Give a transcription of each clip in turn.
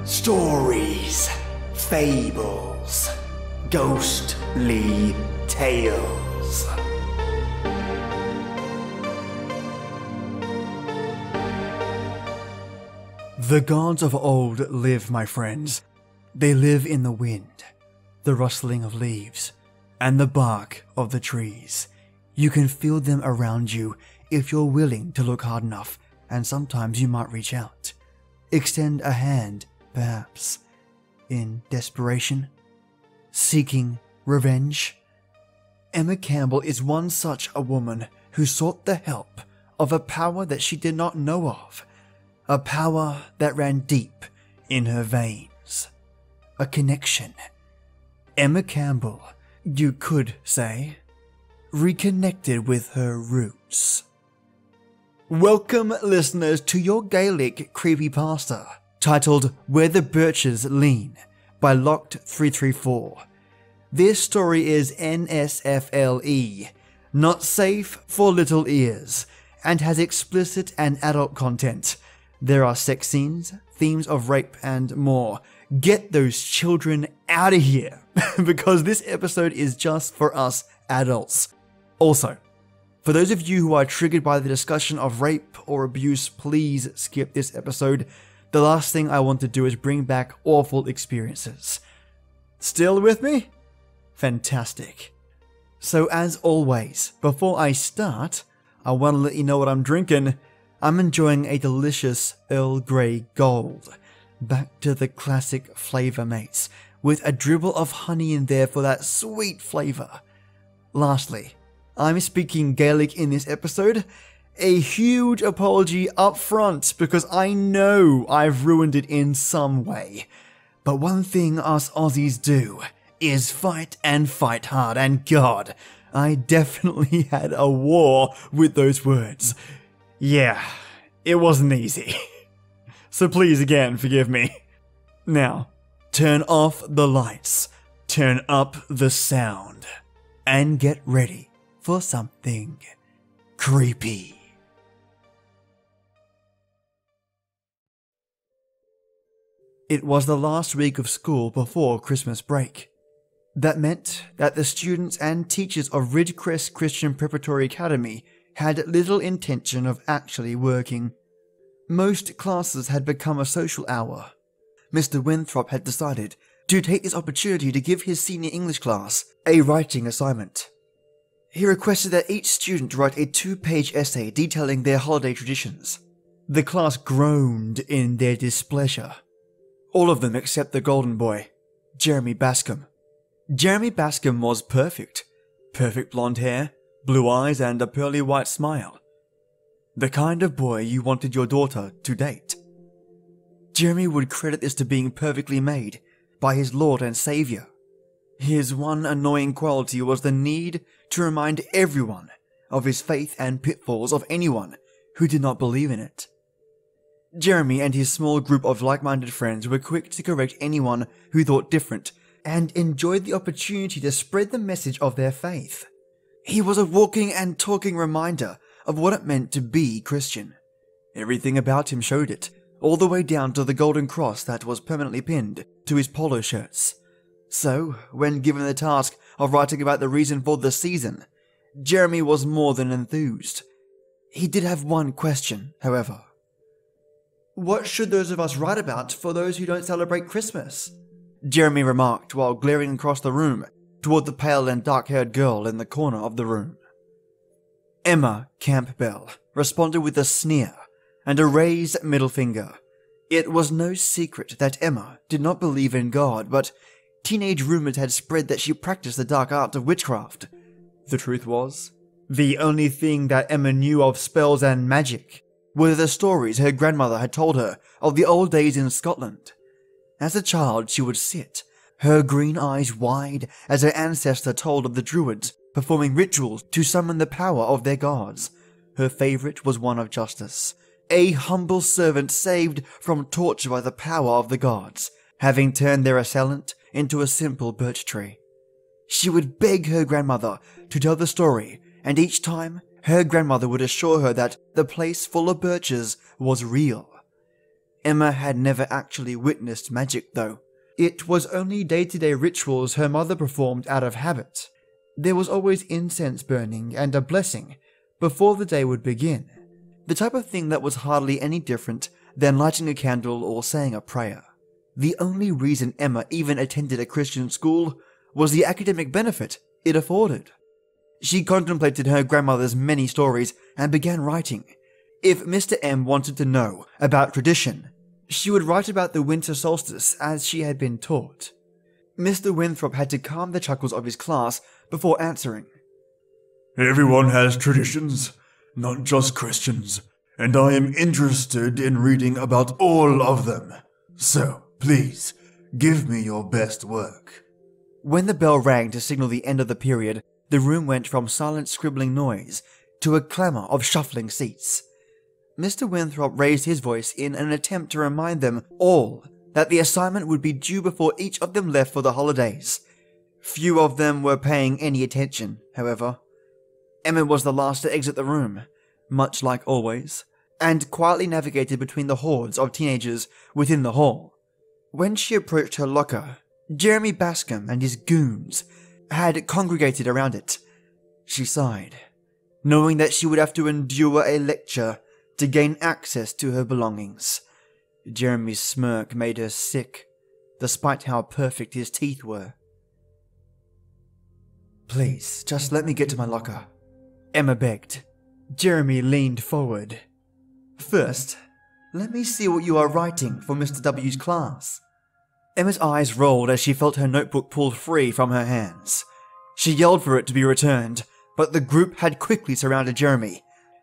Stories, fables, ghostly tales. The gods of old live, my friends. They live in the wind, the rustling of leaves, and the bark of the trees. You can feel them around you if you're willing to look hard enough, and sometimes you might reach out. Extend a hand, perhaps, in desperation, seeking revenge. Emma Campbell is one such a woman who sought the help of a power that she did not know of, a power that ran deep in her veins, a connection. Emma Campbell, you could say, reconnected with her roots. Welcome, listeners, to your Gaelic Creepypasta, titled Where the Birches Lean by Locked334. This story is NSFLE, not safe for little ears, and has explicit and adult content. There are sex scenes, themes of rape, and more. Get those children out of here, because this episode is just for us adults. Also, for those of you who are triggered by the discussion of rape or abuse, please skip this episode. The last thing I want to do is bring back awful experiences. Still with me? Fantastic. So as always, before I start, I want to let you know what I'm drinking. I'm enjoying a delicious Earl Gray Gold. Back to the classic flavour, mates, with a dribble of honey in there for that sweet flavour. Lastly, I'm speaking Gaelic in this episode. A huge apology up front because I know I've ruined it in some way. But one thing us Aussies do is fight and fight hard, and God, I definitely had a war with those words. Yeah, it wasn't easy. So please again, forgive me. Now, turn off the lights, turn up the sound, and get ready for something creepy. It was the last week of school before Christmas break. That meant that the students and teachers of Ridgecrest Christian Preparatory Academy had little intention of actually working. Most classes had become a social hour. Mr. Winthrop had decided to take this opportunity to give his senior English class a writing assignment. He requested that each student write a 2-page essay detailing their holiday traditions. The class groaned in their displeasure. All of them except the golden boy, Jeremy Bascom. Jeremy Bascom was perfect. Perfect blonde hair, blue eyes, and a pearly white smile. The kind of boy you wanted your daughter to date. Jeremy would credit this to being perfectly made by his Lord and Saviour. His one annoying quality was the need to remind everyone of his faith and pitfalls of anyone who did not believe in it. Jeremy and his small group of like-minded friends were quick to correct anyone who thought different and enjoyed the opportunity to spread the message of their faith. He was a walking and talking reminder of what it meant to be Christian. Everything about him showed it, all the way down to the golden cross that was permanently pinned to his polo shirts. So, when given the task of writing about the reason for the season, Jeremy was more than enthused. He did have one question, however. What should those of us write about for those who don't celebrate Christmas? Jeremy remarked while glaring across the room toward the pale and dark-haired girl in the corner of the room. Emma Campbell responded with a sneer and a raised middle finger. It was no secret that Emma did not believe in God, but teenage rumors had spread that she practiced the dark art of witchcraft. The truth was, the only thing that Emma knew of spells and magic were the stories her grandmother had told her of the old days in Scotland. As a child, she would sit, her green eyes wide as her ancestor told of the druids performing rituals to summon the power of their gods. Her favourite was one of justice, a humble servant saved from torture by the power of the gods, having turned their assailant into a simple birch tree. She would beg her grandmother to tell the story, and each time, her grandmother would assure her that the place full of birches was real. Emma had never actually witnessed magic though. It was only day-to-day rituals her mother performed out of habit. There was always incense burning and a blessing before the day would begin. The type of thing that was hardly any different than lighting a candle or saying a prayer. The only reason Emma even attended a Christian school was the academic benefit it afforded. She contemplated her grandmother's many stories and began writing. If Mr. M wanted to know about tradition, she would write about the winter solstice as she had been taught. Mr. Winthrop had to calm the chuckles of his class before answering. Everyone has traditions, not just Christians, and I am interested in reading about all of them. So, please, give me your best work. When the bell rang to signal the end of the period, the room went from silent scribbling noise to a clamour of shuffling seats. Mr. Winthrop raised his voice in an attempt to remind them all that the assignment would be due before each of them left for the holidays. Few of them were paying any attention, however. Emma was the last to exit the room, much like always, and quietly navigated between the hordes of teenagers within the hall. When she approached her locker, Jeremy Bascom and his goons had congregated around it. She sighed, knowing that she would have to endure a lecture to gain access to her belongings. Jeremy's smirk made her sick, despite how perfect his teeth were. "Please, just let me get to my locker," Emma begged. Jeremy leaned forward. "First, let me see what you are writing for Mr. W's class." Emma's eyes rolled as she felt her notebook pulled free from her hands. She yelled for it to be returned, but the group had quickly surrounded Jeremy.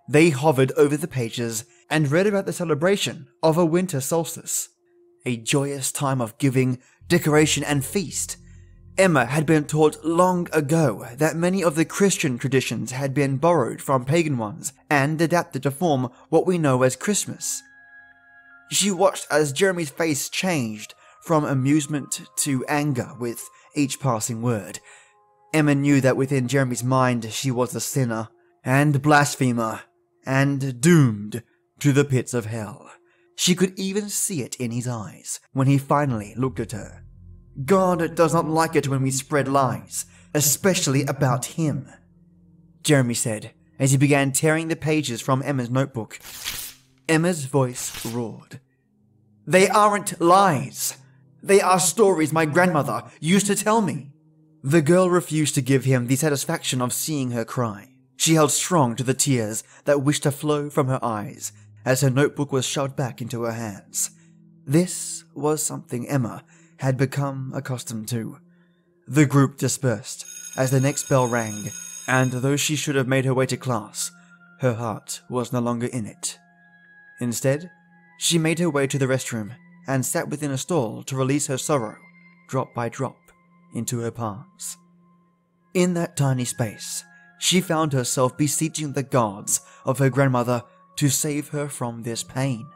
They hovered over the pages and read about the celebration of a winter solstice. A joyous time of giving, decoration, and feast. Emma had been taught long ago that many of the Christian traditions had been borrowed from pagan ones and adapted to form what we know as Christmas. She watched as Jeremy's face changed from amusement to anger with each passing word. Emma knew that within Jeremy's mind she was a sinner and blasphemer and doomed to the pits of hell. She could even see it in his eyes when he finally looked at her. God does not like it when we spread lies, especially about him, Jeremy said as he began tearing the pages from Emma's notebook. Emma's voice roared. "They aren't lies. They are stories my grandmother used to tell me." The girl refused to give him the satisfaction of seeing her cry. She held strong to the tears that wished to flow from her eyes as her notebook was shoved back into her hands. This was something Emma had become accustomed to. The group dispersed as the next bell rang, and though she should have made her way to class, her heart was no longer in it. Instead, she made her way to the restroom and sat within a stall to release her sorrow, drop by drop, into her palms. In that tiny space, she found herself beseeching the gods of her grandmother to save her from this pain.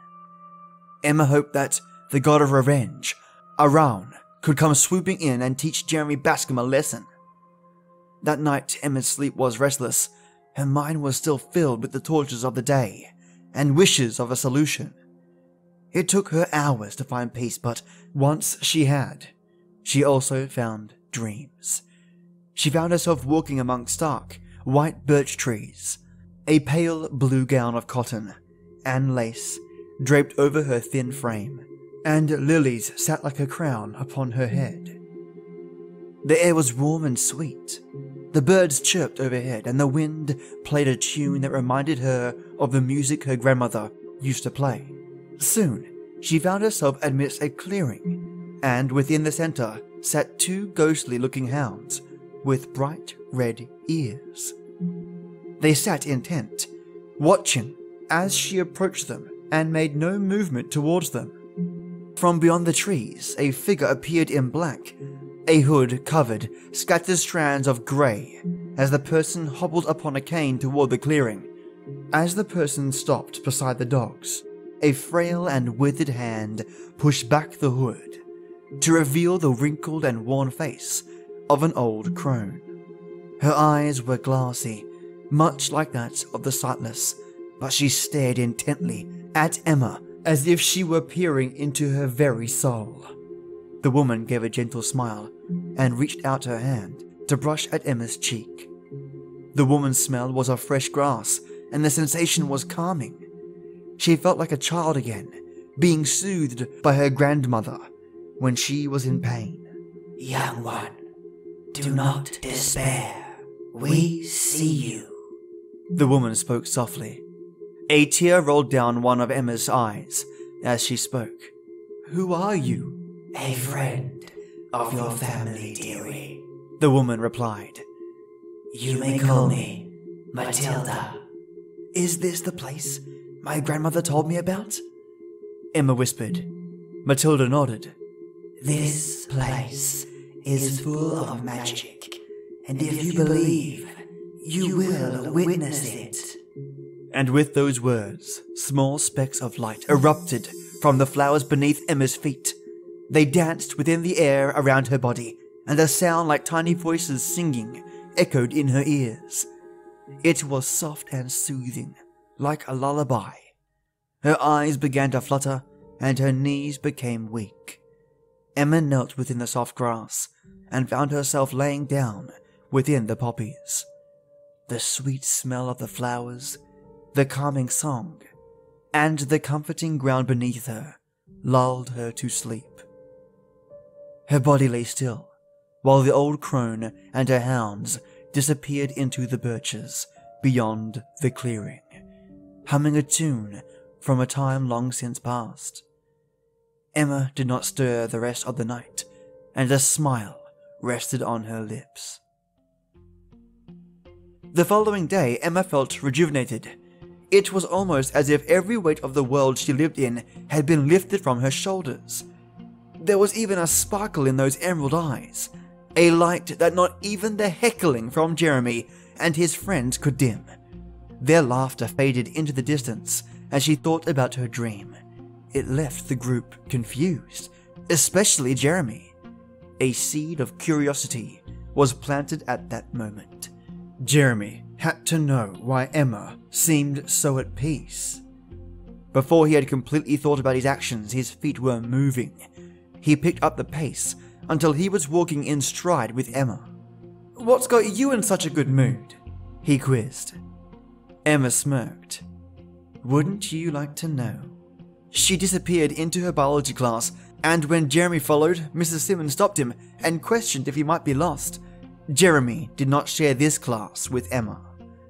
Emma hoped that the god of revenge, Araun, could come swooping in and teach Jeremy Bascom a lesson. That night, Emma's sleep was restless. Her mind was still filled with the tortures of the day and wishes of a solution. It took her hours to find peace, but once she had, she also found dreams. She found herself walking among stark, white birch trees, a pale blue gown of cotton and lace draped over her thin frame, and lilies sat like a crown upon her head. The air was warm and sweet. The birds chirped overhead, and the wind played a tune that reminded her of the music her grandmother used to play. Soon, she found herself amidst a clearing, and within the center sat two ghostly-looking hounds with bright red ears. They sat intent, watching as she approached them and made no movement towards them. From beyond the trees, a figure appeared in black. A hood covered scattered strands of grey as the person hobbled upon a cane toward the clearing. As the person stopped beside the dogs, a frail and withered hand pushed back the hood to reveal the wrinkled and worn face of an old crone. Her eyes were glassy, much like that of the sightless, but she stared intently at Emma as if she were peering into her very soul. The woman gave a gentle smile and reached out her hand to brush at Emma's cheek. The woman's smell was of fresh grass, and the sensation was calming. She felt like a child again, being soothed by her grandmother when she was in pain. Young one, do not despair. We see you. The woman spoke softly. A tear rolled down one of Emma's eyes as she spoke. Who are you? A friend of your family, dearie. The woman replied. You may call me Matilda. Is this the place my grandmother told me about? Emma whispered. Matilda nodded. This place is full of magic, and if you believe, you will witness it. And with those words, small specks of light erupted from the flowers beneath Emma's feet. They danced within the air around her body, and a sound like tiny voices singing echoed in her ears. It was soft and soothing, like a lullaby. Her eyes began to flutter, and her knees became weak. Emma knelt within the soft grass, and found herself laying down within the poppies. The sweet smell of the flowers, the calming song, and the comforting ground beneath her lulled her to sleep. Her body lay still, while the old crone and her hounds disappeared into the birches beyond the clearing, humming a tune from a time long since past. Emma did not stir the rest of the night, and a smile rested on her lips. The following day, Emma felt rejuvenated. It was almost as if every weight of the world she lived in had been lifted from her shoulders. There was even a sparkle in those emerald eyes, a light that not even the heckling from Jeremy and his friends could dim. Their laughter faded into the distance as she thought about her dream. It left the group confused, especially Jeremy. A seed of curiosity was planted at that moment. Jeremy had to know why Emma seemed so at peace. Before he had completely thought about his actions, his feet were moving. He picked up the pace until he was walking in stride with Emma. "What's got you in such a good mood?" he quizzed. Emma smirked. "Wouldn't you like to know?" She disappeared into her biology class, and when Jeremy followed, Mrs. Simmons stopped him and questioned if he might be lost. Jeremy did not share this class with Emma.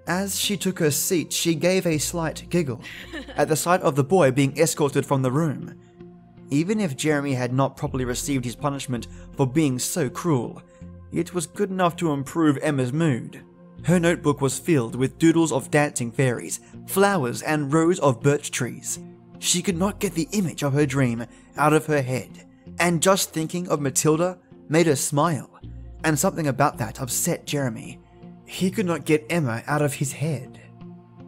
As she took her seat, she gave a slight giggle at the sight of the boy being escorted from the room. Even if Jeremy had not properly received his punishment for being so cruel, it was good enough to improve Emma's mood. Her notebook was filled with doodles of dancing fairies, flowers, and rows of birch trees. She could not get the image of her dream out of her head, and just thinking of Matilda made her smile, and something about that upset Jeremy. He could not get Emma out of his head.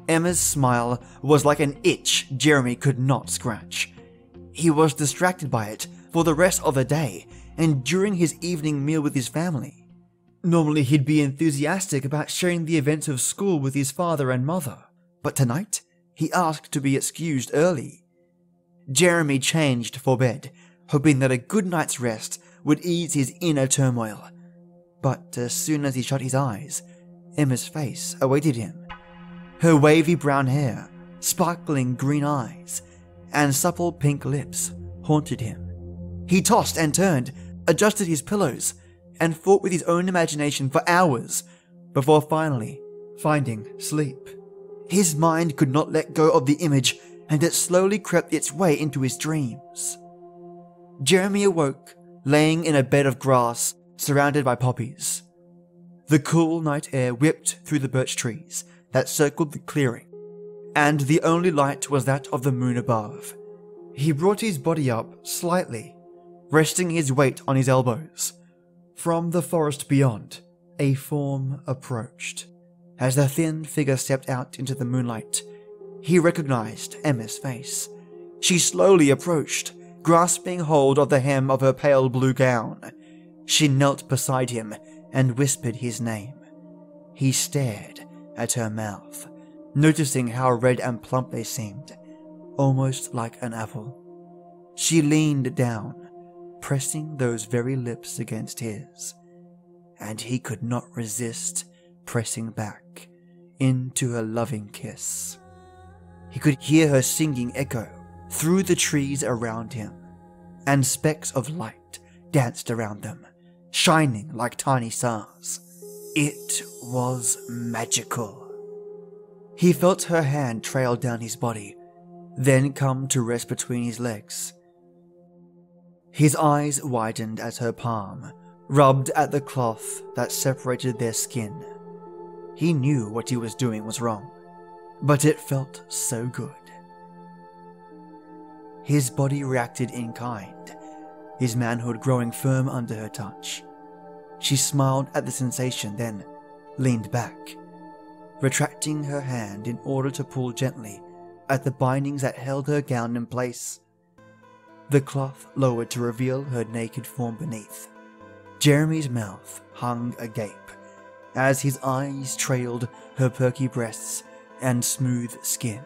Emma's smile was like an itch Jeremy could not scratch. He was distracted by it for the rest of the day and during his evening meal with his family. Normally he'd be enthusiastic about sharing the events of school with his father and mother, but tonight he asked to be excused early. Jeremy changed for bed, hoping that a good night's rest would ease his inner turmoil. But as soon as he shut his eyes, Emma's face awaited him. Her wavy brown hair, sparkling green eyes, and supple pink lips haunted him. He tossed and turned, adjusted his pillows, and fought with his own imagination for hours before finally finding sleep. His mind could not let go of the image, and it slowly crept its way into his dreams. Jeremy awoke, laying in a bed of grass surrounded by poppies. The cool night air whipped through the birch trees that circled the clearing, and the only light was that of the moon above. He brought his body up slightly, resting his weight on his elbows. From the forest beyond, a form approached. As the thin figure stepped out into the moonlight, he recognized Emma's face. She slowly approached, grasping hold of the hem of her pale blue gown. She knelt beside him and whispered his name. He stared at her mouth, noticing how red and plump they seemed. almost like an apple. She leaned down, pressing those very lips against his, and he could not resist pressing back into a loving kiss. He could hear her singing echo through the trees around him, and specks of light danced around them, shining like tiny stars. It was magical. He felt her hand trail down his body, then come to rest between his legs. His eyes widened as her palm rubbed at the cloth that separated their skin. He knew what he was doing was wrong, but it felt so good. His body reacted in kind, his manhood growing firm under her touch. She smiled at the sensation, then leaned back, retracting her hand in order to pull gently at the bindings that held her gown in place. The cloth lowered to reveal her naked form beneath. Jeremy's mouth hung agape as his eyes trailed her perky breasts and smooth skin.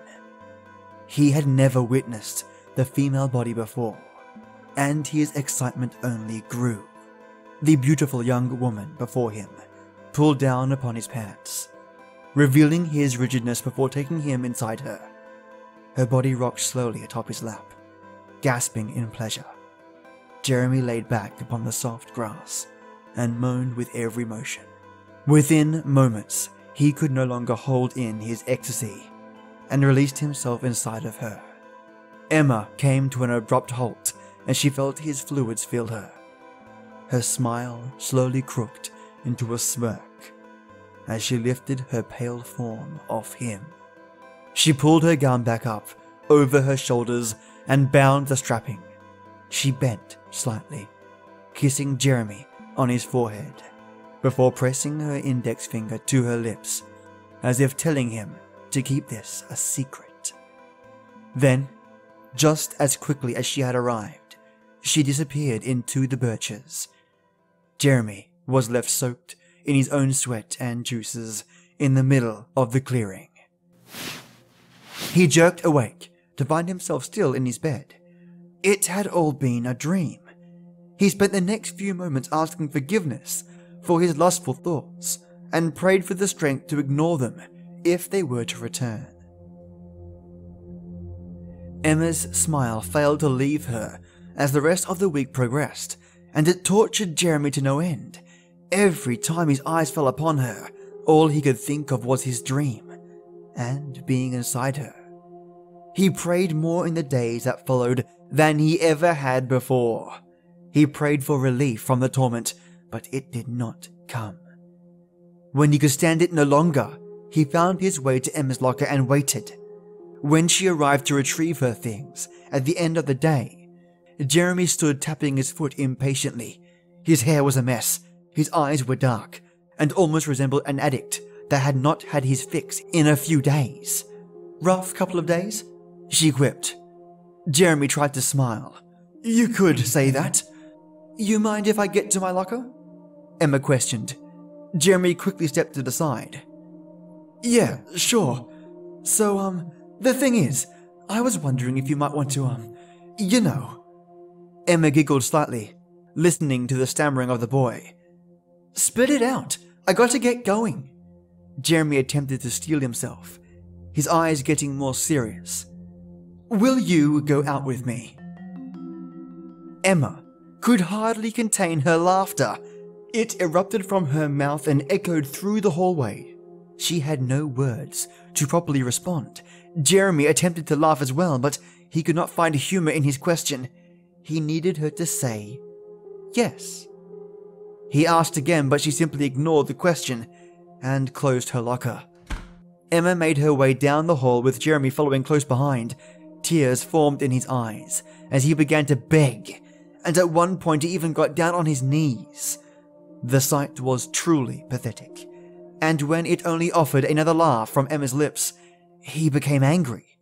He had never witnessed the female body before, and his excitement only grew. The beautiful young woman before him pulled down upon his pants, revealing his rigidness before taking him inside her. Her body rocked slowly atop his lap, gasping in pleasure. Jeremy laid back upon the soft grass and moaned with every motion. Within moments, he could no longer hold in his ecstasy and released himself inside of her. Emma came to an abrupt halt as she felt his fluids fill her. Her smile slowly crooked into a smirk as she lifted her pale form off him. She pulled her gown back up over her shoulders and bound the strapping. She bent slightly, kissing Jeremy on his forehead, before pressing her index finger to her lips, as if telling him to keep this a secret. Then, just as quickly as she had arrived, she disappeared into the birches. Jeremy was left soaked in his own sweat and juices in the middle of the clearing. He jerked awake to find himself still in his bed. It had all been a dream. He spent the next few moments asking forgiveness for his lustful thoughts and prayed for the strength to ignore them if they were to return. Emma's smile failed to leave her as the rest of the week progressed, and it tortured Jeremy to no end. Every time his eyes fell upon her, all he could think of was his dream and being inside her. He prayed more in the days that followed than he ever had before. He prayed for relief from the torment, but it did not come. When he could stand it no longer, he found his way to Emma's locker and waited. When she arrived to retrieve her things at the end of the day, Jeremy stood tapping his foot impatiently. His hair was a mess, his eyes were dark, and almost resembled an addict that had not had his fix in a few days. "Rough couple of days?" she quipped. Jeremy tried to smile. "You could say that. You mind if I get to my locker?" Emma questioned. Jeremy quickly stepped to the side. "Yeah, sure. So, the thing is, I was wondering if you might want to, you know." Emma giggled slightly, listening to the stammering of the boy. "Spit it out. I got to get going." Jeremy attempted to steel himself, his eyes getting more serious. "Will you go out with me?" Emma could hardly contain her laughter. It erupted from her mouth and echoed through the hallway. She had no words to properly respond. Jeremy attempted to laugh as well, but he could not find humor in his question. He needed her to say yes. He asked again, but she simply ignored the question and closed her locker. Emma made her way down the hall with Jeremy following close behind. Tears formed in his eyes as he began to beg, and at one point he even got down on his knees. The sight was truly pathetic, and when it only offered another laugh from Emma's lips, he became angry.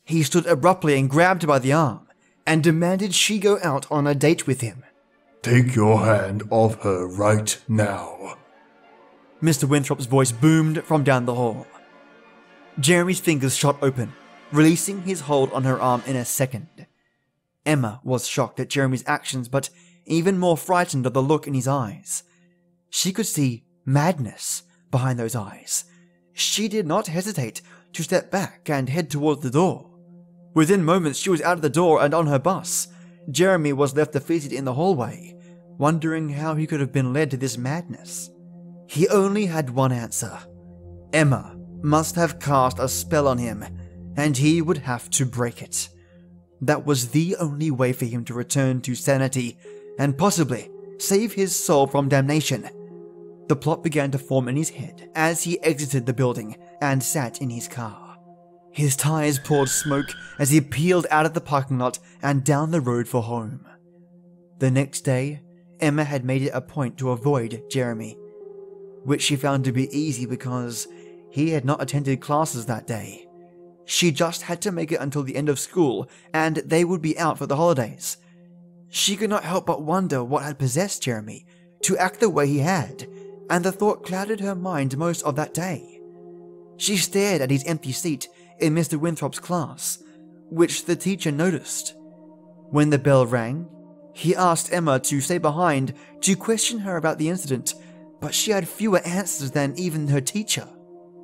He stood abruptly and grabbed her by the arm and demanded she go out on a date with him. "Take your hand off her right now." Mr. Winthrop's voice boomed from down the hall. Jeremy's fingers shot open, releasing his hold on her arm in a second. Emma was shocked at Jeremy's actions, but even more frightened of the look in his eyes. She could see madness behind those eyes. She did not hesitate to step back and head towards the door. Within moments, she was out of the door and on her bus. Jeremy was left defeated in the hallway, wondering how he could have been led to this madness. He only had one answer. Emma must have cast a spell on him, and he would have to break it. That was the only way for him to return to sanity and possibly save his soul from damnation. The plot began to form in his head as he exited the building and sat in his car. His tires poured smoke as he peeled out of the parking lot and down the road for home. The next day, Emma had made it a point to avoid Jeremy, which she found to be easy because he had not attended classes that day. She just had to make it until the end of school and they would be out for the holidays. She could not help but wonder what had possessed Jeremy to act the way he had, and the thought clouded her mind most of that day. She stared at his empty seat in Mr. Winthrop's class, which the teacher noticed. When the bell rang, he asked Emma to stay behind to question her about the incident, but she had fewer answers than even her teacher.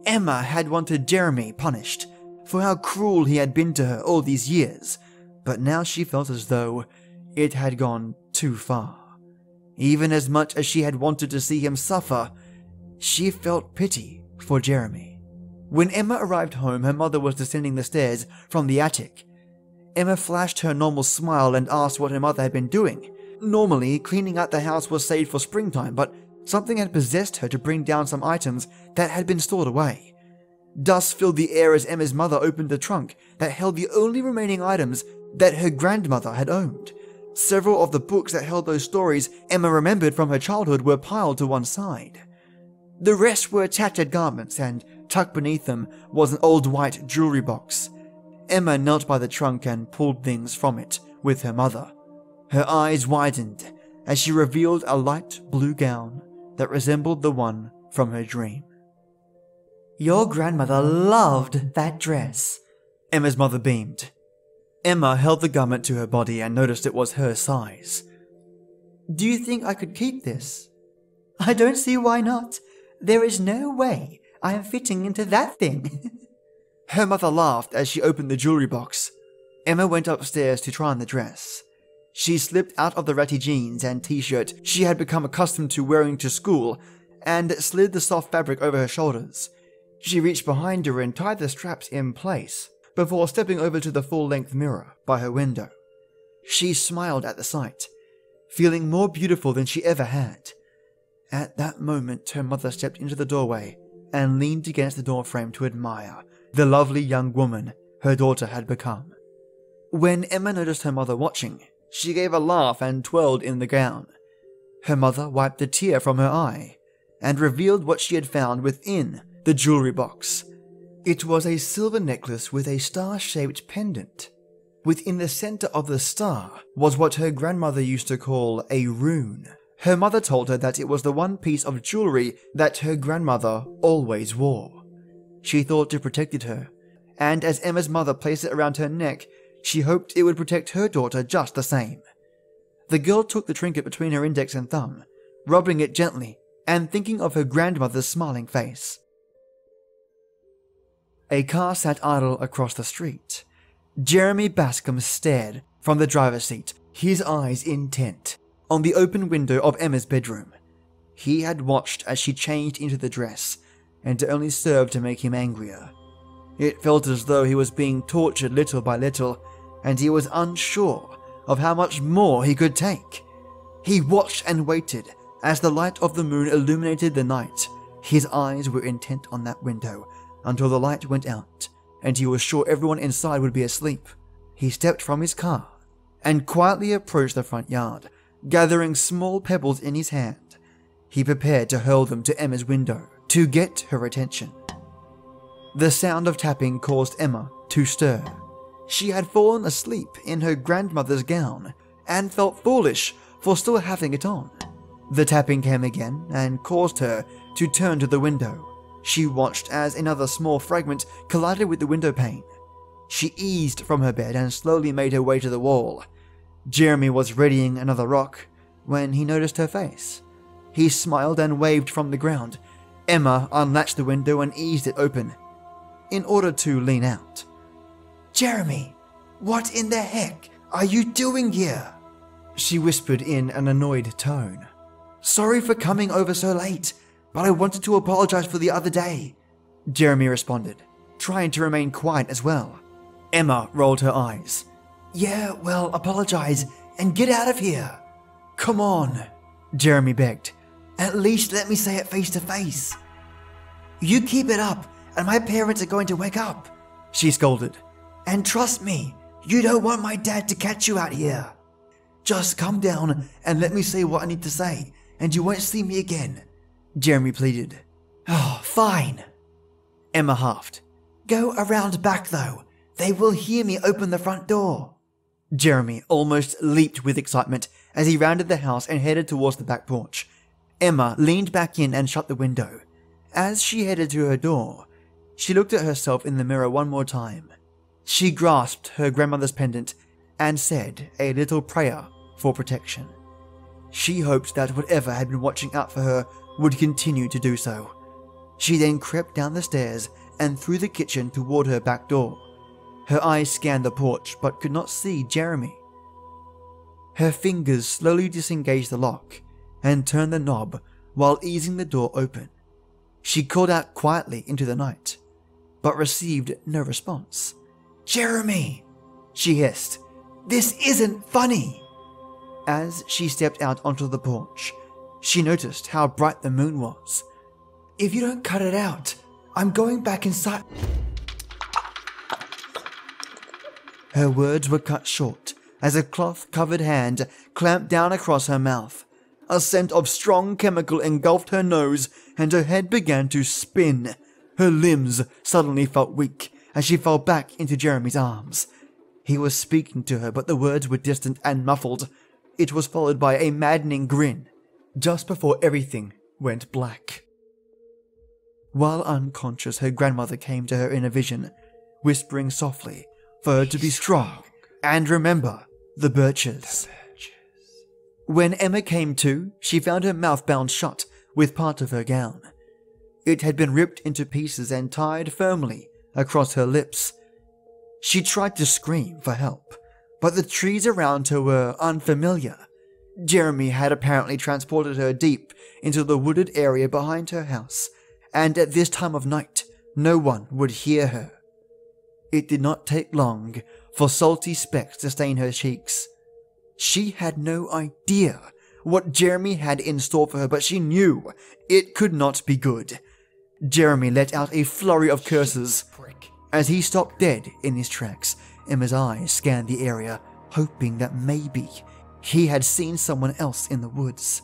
Emma had wanted Jeremy punished for how cruel he had been to her all these years, but now she felt as though it had gone too far. Even as much as she had wanted to see him suffer, she felt pity for Jeremy. When Emma arrived home, her mother was descending the stairs from the attic. Emma flashed her normal smile and asked what her mother had been doing. Normally, cleaning out the house was saved for springtime, but something had possessed her to bring down some items that had been stored away. Dust filled the air as Emma's mother opened the trunk that held the only remaining items that her grandmother had owned. Several of the books that held those stories Emma remembered from her childhood were piled to one side. The rest were tattered garments, and tucked beneath them was an old white jewelry box. Emma knelt by the trunk and pulled things from it with her mother. Her eyes widened as she revealed a light blue gown that resembled the one from her dream. Your grandmother loved that dress, Emma's mother beamed. Emma held the garment to her body and noticed it was her size. Do you think I could keep this? I don't see why not. There is no way I am fitting into that thing. Her mother laughed as she opened the jewelry box. Emma went upstairs to try on the dress. She slipped out of the ratty jeans and t-shirt she had become accustomed to wearing to school and slid the soft fabric over her shoulders. She reached behind her and tied the straps in place before stepping over to the full-length mirror by her window. She smiled at the sight, feeling more beautiful than she ever had. At that moment, her mother stepped into the doorway and leaned against the doorframe to admire the lovely young woman her daughter had become. When Emma noticed her mother watching, she gave a laugh and twirled in the gown. Her mother wiped a tear from her eye and revealed what she had found within the jewelry box. It was a silver necklace with a star-shaped pendant. Within the center of the star was what her grandmother used to call a rune. Her mother told her that it was the one piece of jewelry that her grandmother always wore. She thought it protected her, and as Emma's mother placed it around her neck, she hoped it would protect her daughter just the same. The girl took the trinket between her index and thumb, rubbing it gently and thinking of her grandmother's smiling face. A car sat idle across the street. Jeremy Bascom stared from the driver's seat, his eyes intent on the open window of Emma's bedroom. He had watched as she changed into the dress, and it only served to make him angrier. It felt as though he was being tortured little by little, and he was unsure of how much more he could take. He watched and waited as the light of the moon illuminated the night. His eyes were intent on that window until the light went out, and he was sure everyone inside would be asleep. He stepped from his car and quietly approached the front yard, gathering small pebbles in his hand. He prepared to hurl them to Emma's window to get her attention. The sound of tapping caused Emma to stir. She had fallen asleep in her grandmother's gown and felt foolish for still having it on. The tapping came again and caused her to turn to the window. She watched as another small fragment collided with the window pane. She eased from her bed and slowly made her way to the wall. Jeremy was readying another rock when he noticed her face. He smiled and waved from the ground. Emma unlatched the window and eased it open, in order to lean out. Jeremy, what in the heck are you doing here? She whispered in an annoyed tone. Sorry for coming over so late, but I wanted to apologize for the other day, Jeremy responded, trying to remain quiet as well. Emma rolled her eyes. Yeah, well, apologize and get out of here. Come on, Jeremy begged. At least let me say it face to face. You keep it up and my parents are going to wake up, she scolded. And trust me, you don't want my dad to catch you out here. Just come down and let me say what I need to say, and you won't see me again, Jeremy pleaded. Oh, fine, Emma huffed. Go around back though. They will hear me open the front door. Jeremy almost leaped with excitement as he rounded the house and headed towards the back porch. Emma leaned back in and shut the window. As she headed to her door, she looked at herself in the mirror one more time. She grasped her grandmother's pendant and said a little prayer for protection. She hoped that whatever had been watching out for her would continue to do so. She then crept down the stairs and through the kitchen toward her back door. Her eyes scanned the porch but could not see Jeremy. Her fingers slowly disengaged the lock and turned the knob while easing the door open. She called out quietly into the night, but received no response. Jeremy, she hissed. This isn't funny. As she stepped out onto the porch, she noticed how bright the moon was. If you don't cut it out, I'm going back inside. Her words were cut short as a cloth-covered hand clamped down across her mouth. A scent of strong chemical engulfed her nose and her head began to spin. Her limbs suddenly felt weak as she fell back into Jeremy's arms. He was speaking to her, but the words were distant and muffled. It was followed by a maddening grin, just before everything went black. While unconscious, her grandmother came to her in a vision, whispering softly for her to be strong and remember the Birches. When Emma came to, she found her mouth bound shut with part of her gown. It had been ripped into pieces and tied firmly across her lips. She tried to scream for help, but the trees around her were unfamiliar. Jeremy had apparently transported her deep into the wooded area behind her house, and at this time of night, no one would hear her. It did not take long for salty specks to stain her cheeks. She had no idea what Jeremy had in store for her, but she knew it could not be good. Jeremy let out a flurry of curses. As he stopped dead in his tracks, Emma's eyes scanned the area, hoping that maybe he had seen someone else in the woods.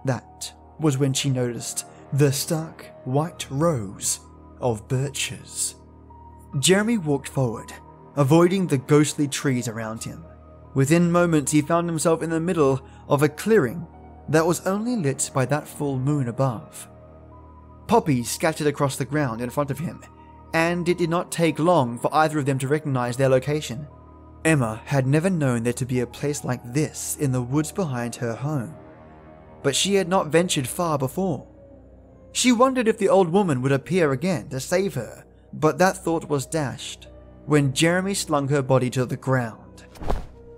That was when she noticed the stark white rows of birches. Jeremy walked forward, avoiding the ghostly trees around him. Within moments, he found himself in the middle of a clearing that was only lit by that full moon above. Poppies scattered across the ground in front of him, and it did not take long for either of them to recognize their location. Emma had never known there to be a place like this in the woods behind her home, but she had not ventured far before. She wondered if the old woman would appear again to save her, but that thought was dashed when Jeremy slung her body to the ground.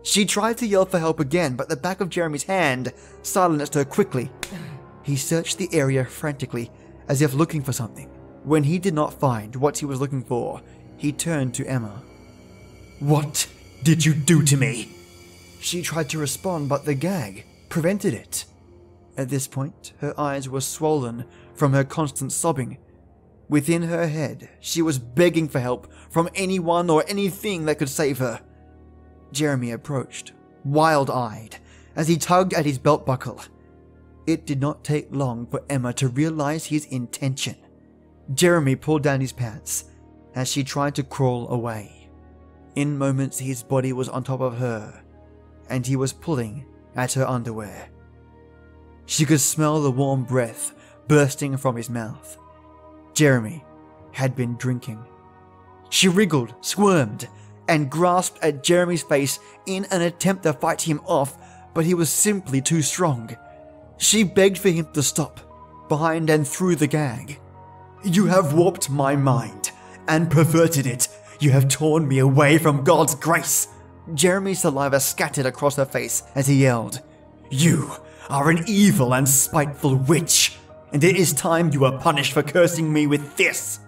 She tried to yell for help again, but the back of Jeremy's hand silenced her quickly. He searched the area frantically, as if looking for something. When he did not find what he was looking for, he turned to Emma. What did you do to me? She tried to respond, but the gag prevented it. At this point, her eyes were swollen from her constant sobbing. Within her head, she was begging for help from anyone or anything that could save her. Jeremy approached, wild-eyed, as he tugged at his belt buckle. It did not take long for Emma to realize his intention. Jeremy pulled down his pants as she tried to crawl away. In moments, his body was on top of her, and he was pulling at her underwear. She could smell the warm breath bursting from his mouth. Jeremy had been drinking. She wriggled, squirmed, and grasped at Jeremy's face in an attempt to fight him off, but he was simply too strong. She begged for him to stop, behind and through the gag. "You have warped my mind and perverted it. You have torn me away from God's grace." Jeremy's saliva scattered across her face as he yelled, "You are an evil and spiteful witch, and it is time you were punished for cursing me with this.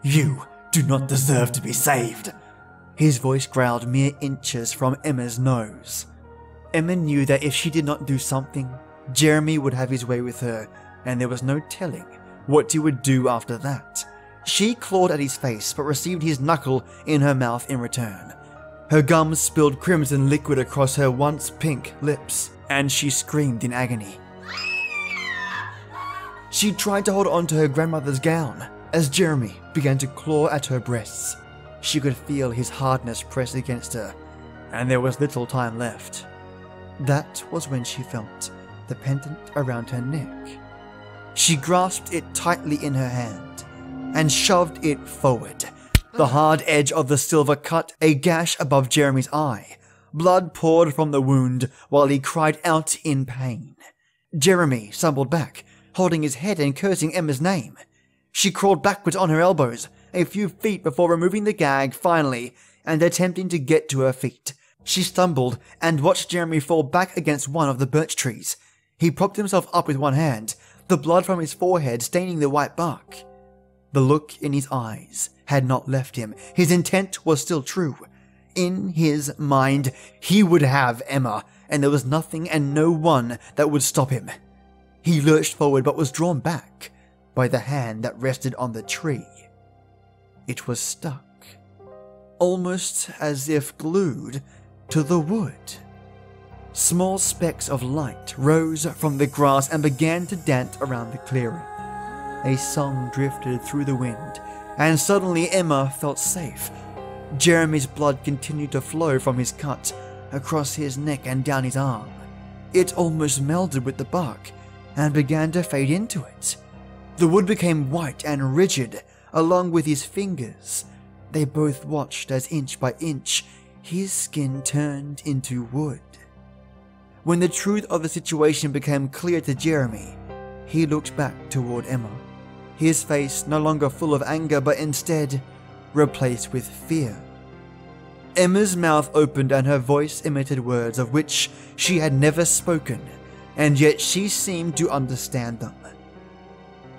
You do not deserve to be saved." His voice growled mere inches from Emma's nose. Emma knew that if she did not do something, Jeremy would have his way with her, and there was no telling what he would do after that. She clawed at his face, but received his knuckle in her mouth in return. Her gums spilled crimson liquid across her once pink lips, and she screamed in agony. She tried to hold on to her grandmother's gown as Jeremy began to claw at her breasts. She could feel his hardness press against her, and there was little time left. That was when she felt the pendant around her neck. She grasped it tightly in her hand and shoved it forward. The hard edge of the silver cut a gash above Jeremy's eye. Blood poured from the wound while he cried out in pain. Jeremy stumbled back, holding his head and cursing Emma's name. She crawled backwards on her elbows, a few feet before removing the gag finally and attempting to get to her feet. She stumbled and watched Jeremy fall back against one of the birch trees. He propped himself up with one hand, the blood from his forehead staining the white bark. The look in his eyes had not left him. His intent was still true. In his mind, he would have Emma, and there was nothing and no one that would stop him. He lurched forward but was drawn back by the hand that rested on the tree. It was stuck, almost as if glued to the wood. Small specks of light rose from the grass and began to dance around the clearing. A song drifted through the wind, and suddenly Emma felt safe. Jeremy's blood continued to flow from his cut across his neck and down his arm. It almost melded with the bark and began to fade into it. The wood became white and rigid, along with his fingers. They both watched as inch by inch his skin turned into wood. When the truth of the situation became clear to Jeremy, he looked back toward Emma, his face no longer full of anger but instead replaced with fear. Emma's mouth opened and her voice emitted words of which she had never spoken, and yet she seemed to understand them.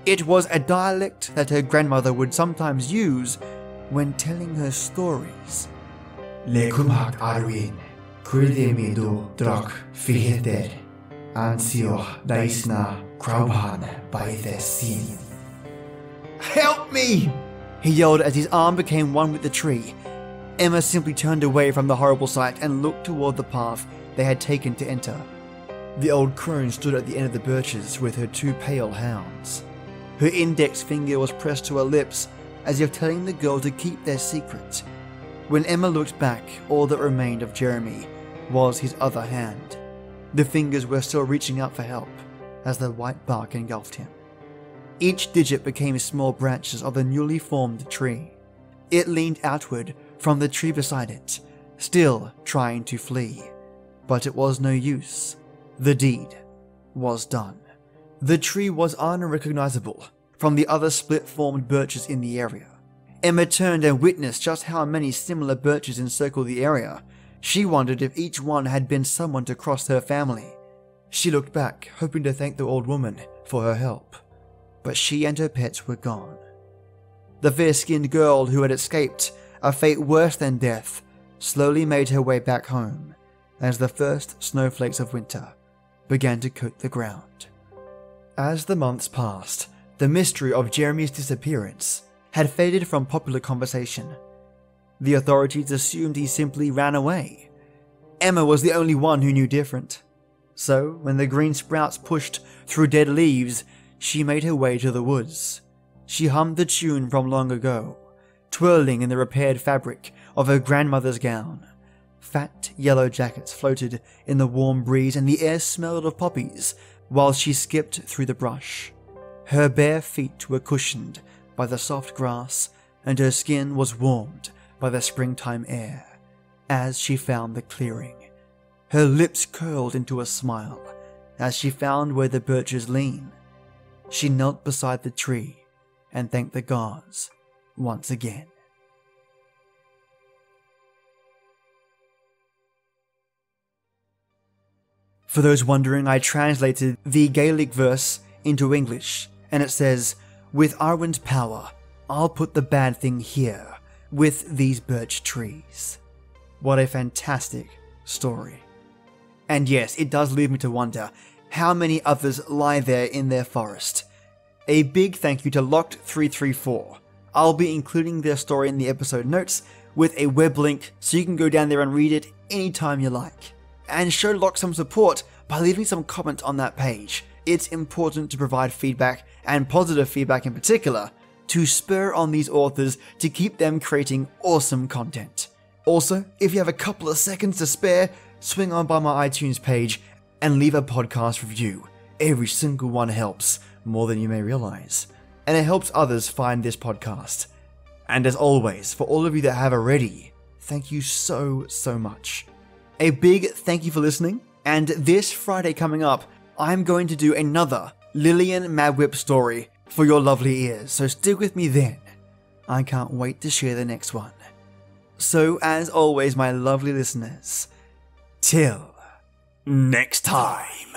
It was a dialect that her grandmother would sometimes use when telling her stories. Lecumhac Arwin, Kuldemido Drak Fiheter, Ansio Daisna Kraubhan by the Sin. "Help me!" he yelled as his arm became one with the tree. Emma simply turned away from the horrible sight and looked toward the path they had taken to enter. The old crone stood at the end of the birches with her two pale hounds. Her index finger was pressed to her lips, as if telling the girl to keep their secret. When Emma looked back, all that remained of Jeremy was his other hand. The fingers were still reaching out for help, as the white bark engulfed him. Each digit became small branches of the newly formed tree. It leaned outward from the tree beside it, still trying to flee. But it was no use. The deed was done. The tree was unrecognizable from the other split-formed birches in the area. Emma turned and witnessed just how many similar birches encircled the area. She wondered if each one had been someone to cross her family. She looked back, hoping to thank the old woman for her help, but she and her pets were gone. The fair-skinned girl who had escaped a fate worse than death slowly made her way back home as the first snowflakes of winter began to coat the ground. As the months passed, the mystery of Jeremy's disappearance had faded from popular conversation. The authorities assumed he simply ran away. Emma was the only one who knew different. So, when the green sprouts pushed through dead leaves, she made her way to the woods. She hummed the tune from long ago, twirling in the repaired fabric of her grandmother's gown. Fat yellow jackets floated in the warm breeze and the air smelled of poppies while she skipped through the brush. Her bare feet were cushioned by the soft grass and her skin was warmed by the springtime air as she found the clearing. Her lips curled into a smile as she found where the birches lean. She knelt beside the tree and thanked the gods once again. For those wondering, I translated the Gaelic verse into English, and it says, "With Arwen's power, I'll put the bad thing here, with these birch trees." What a fantastic story. And yes, it does leave me to wonder how many others lie there in their forest. A big thank you to Locked334. I'll be including their story in the episode notes with a web link so you can go down there and read it anytime you like. And show Locke some support by leaving some comments on that page. It's important to provide feedback, and positive feedback in particular, to spur on these authors to keep them creating awesome content. Also, if you have a couple of seconds to spare, swing on by my iTunes page and leave a podcast review. Every single one helps, more than you may realize, and it helps others find this podcast. And as always, for all of you that have already, thank you so much. A big thank you for listening, and this Friday coming up, I'm going to do another Lillian Madwhip story for your lovely ears, so stick with me then. I can't wait to share the next one. So as always, my lovely listeners, till next time.